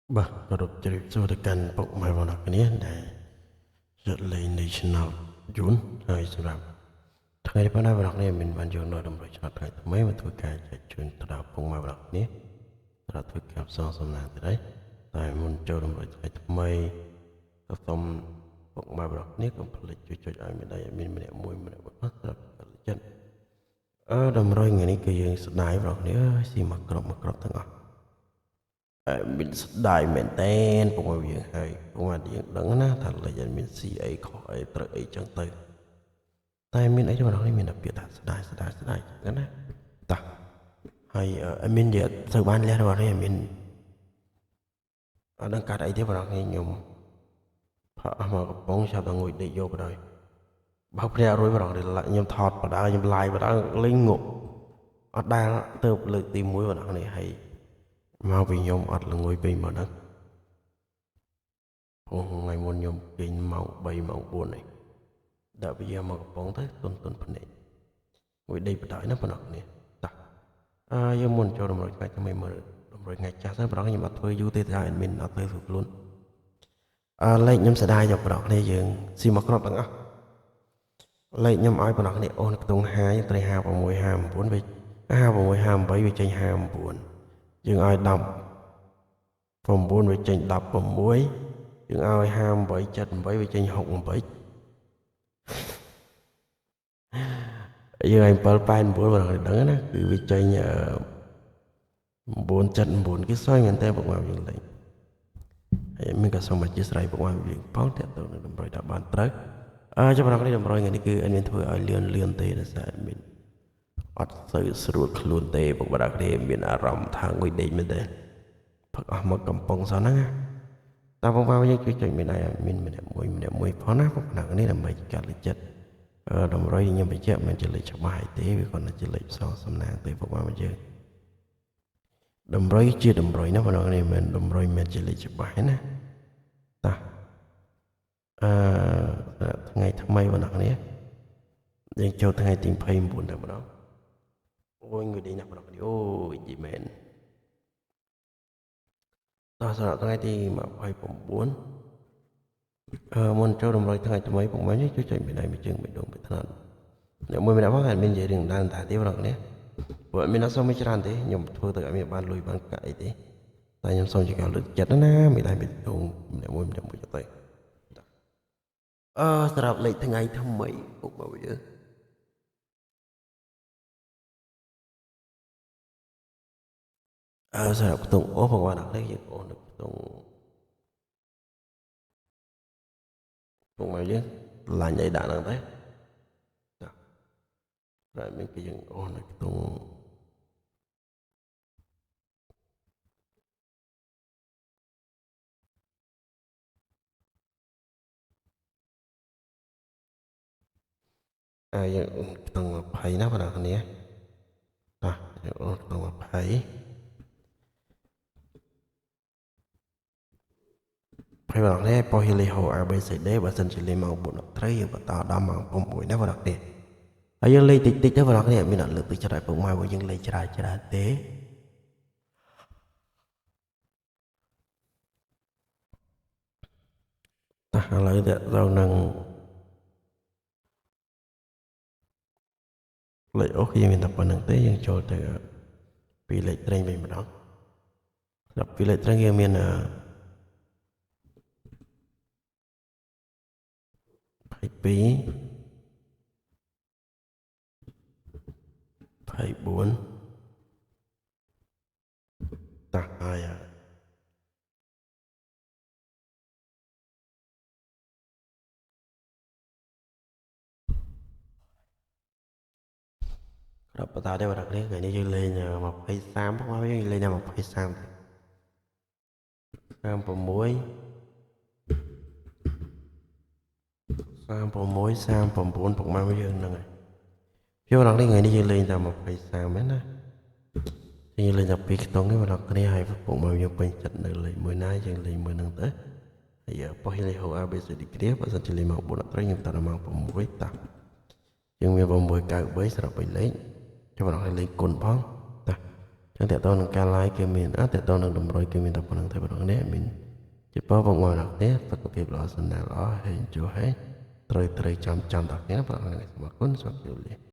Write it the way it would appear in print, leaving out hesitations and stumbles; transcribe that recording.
Bah, kalau jadi kan pok mai wana kini dai rất lấy national June hai sebabថ្ងៃនេះប៉ុណ្ណាបងប្អូនមានបានយកនៅតម្រូវឆ្នាំថ្ងៃថ្មីមកធ្វើការចែកជូនទៅដល់ពុកម៉ែបងប្អូននេះត្រូវធ្វើការផ្សងសំណាងទៅដែរតែមុនចូលតម្រូវថ្ងៃថ្មីក៏សូមពុកម៉ែបងប្អូននេះកុំភ្លេចជួយចុចឲ្យមានដៃមានម្នាក់មួយម្នាក់បងប្អូនសម្រាប់ចិត្តតម្រូវថ្ងៃនេះគឺយើងស្ដាយបងប្អូននេះស៊ីមកគ្រប់ទាំងអស់មានស្ដាយមែនតែនពុកម៉ែយើងហើយពុកម៉ែយើងដឹងណាថាលេខមានស៊ីអីខុសអីត្រូវអីចឹងទៅតែមានអីបងប្អូនមានតែពាក្យថាស្ដាយចឹងណាតោះហើយមាននិយាយទៅបានលះបងប្អូនមានអត់ដឹងកាត់អីទេបងប្អូនខ្ញុំផាក់មកកំប៉ុងចាប់ដល់ងួយដេកយកបណ្ដោយបើភ្នាក់រួយបងប្អូនខ្ញុំថតបណ្ដោយខ្ញុំ live បណ្ដោយលេងងក់អត់ដែលទៅលើកទី1បងប្អូននេះហើយមកពីខ្ញុំអត់ល្ងួយពេញមកហ្នឹងថ្ងៃមុនខ្ញុំពេញម៉ោង3ម៉ោង4នេះដាក់វាមកកំប៉ុងទៅទុនភ្នែកមួយដេកបណ្ដោយណាបងប្អូននេះតោះយើងមុនចូលតម្រូវថ្ងៃថ្មីមើលតម្រូវថ្ងៃចាស់ទៅបងប្អូនខ្ញុំអត់ធ្វើយូរទេតែ admin អត់ធ្វើស្រួលខ្លួនលេខខ្ញុំស្ដាយយកបងប្អូននេះយើងស៊ីមកគ្រប់ទាំងអស់លេខខ្ញុំឲ្យបងប្អូននេះអូនខ្ទង់5ត្រី56 59វិញ56 58វាចេញ59យើងឲ្យ10 9វាចេញ16យើងឲ្យ58 78វាចេញ68យើងឲ្យ7 89បងប្អូនដឹងណាគឺវាចេញ979គឺសោយមែនតើបងប្អូនយើងលេងហើយមានក៏សូមអធិស្ឋានបងប្អូនយើងផងតើទៅនឹងតម្រុយដល់បានត្រូវចាំបងប្អូននេះតម្រុយថ្ងៃនេះគឺអត់មានធ្វើឲ្យលឿនទេដោយសារមានអត់ទៅស្រួលខ្លួនទេបងប្អូនគ្នាមានអារម្មណ៍ថាងុយដេកមែនទេផឹកអស់មកកំប៉ុងសោះហ្នឹងណាតើបងប្អូនយើងជួយចុចមានដៃមានម្នាក់មួយផងណាបងប្អូននេះដើម្បីកាត់លេខចិត្តតម្រុយខ្ញុំបញ្ជាក់មិនជាលេខច្បាស់ទេវាគាត់ជាលេខផ្សងសំណាងទេបងប្អូនយើងតម្រុយជាតម្រុយណាបងប្អូននេះមិនតម្រុយមិនជាលេខច្បាស់ទេណាតោះថ្ងៃថ្មីបងប្អូននេះយើងចូលថ្ងៃទី29តែម្ដងអូយងុយដេកណាបងប្អូនអូយយីមែនតោះសម្រាប់ថ្ងៃទី29មុនចូលតម្រុយថ្ងៃថ្មីពុកម៉ែជួយចុចមានដៃមួយជើងមួយដងមួយថ្នត់អ្នកមួយម្នាក់ផងអត់មាននិយាយរឿងដើមតាទេបងប្អូននេះព្រោះអត់មានអត់សូវមានច្រើនទេខ្ញុំធ្វើទៅអត់មានបានលុយបានកាក់អីទេតែខ្ញុំសូមជាការលើកចិត្តណាមានដៃមួយដងម្នាក់មួយទៅសម្រាប់លេខថ្ងៃថ្មីពុកម៉ែយើងសម្រាប់ខ្ទង់អូបងប្អូនអរគុណយើងអូនខ្ទង់ពុកម៉ែយើងឡាញ់អីដាក់ហ្នឹងទេចាតែមានគេយើងអូនខ្ទង់យើងខ្ទង់20ណាបងប្អូនគ្នាយើងអូនខ្ទង់20ហើយបងប្អូននេះពោះហេលីហូ ABCD បើសិនជាលេងម៉ោង4ត្រូវយើងបន្តដល់ម៉ោង6ណាបងប្អូននេះហើយយើងលេងតិចទៅបងប្អូននេះមានអត់លើកទឹកចិត្តឲ្យពុកម៉ែរបស់យើងលេងច្រើនទេតោះឥឡូវទៅនឹងលេខអូខេមានតែប៉ុណ្្នឹងទេយើងចូលទៅពីលេខត្រេងវិញម្ដងសម្រាប់ពីលេខត្រេងយើងមាន22 24តោះហើយរាប់បន្តទេបងប្អូនថ្ងៃនេះយើងលេង23ផងមកយើងលេងតែ23 36 39ពុកម៉ែយើងហ្នឹងហើយពីបងប្អូនថ្ងៃនេះយើងលេងតែ23មែនណាយើងលេងតែ2ខ្ទង់ទេបងប្អូនគ្នាហើយពុកម៉ែយើងពេញចិត្តនៅលេងមួយណាយើងលេងមួយហ្នឹងទៅហើយពោះលេងហៅ ABCD គ្នាបើសិនជាលេងមក4អត់ត្រូវយើងតាដល់ម៉ោង6តាយើងមាន693សម្រាប់3លេខចាំបងប្អូនលេងគុណផងតា ចឹងតើតើនឹងការ live គឺមានតើតើនឹងតម្រុយគឺមានតែប៉ុណ្្នឹងទេបងប្អូននេះមានជប៉ុនបងប្អូនអ្នកនេះសុខភាពល្អសំណាងល្អហើយជួយឲ្យត្រូវចាំដល់គ្នាបងប្អូនសូមអរគុណសូមជម្រាបលា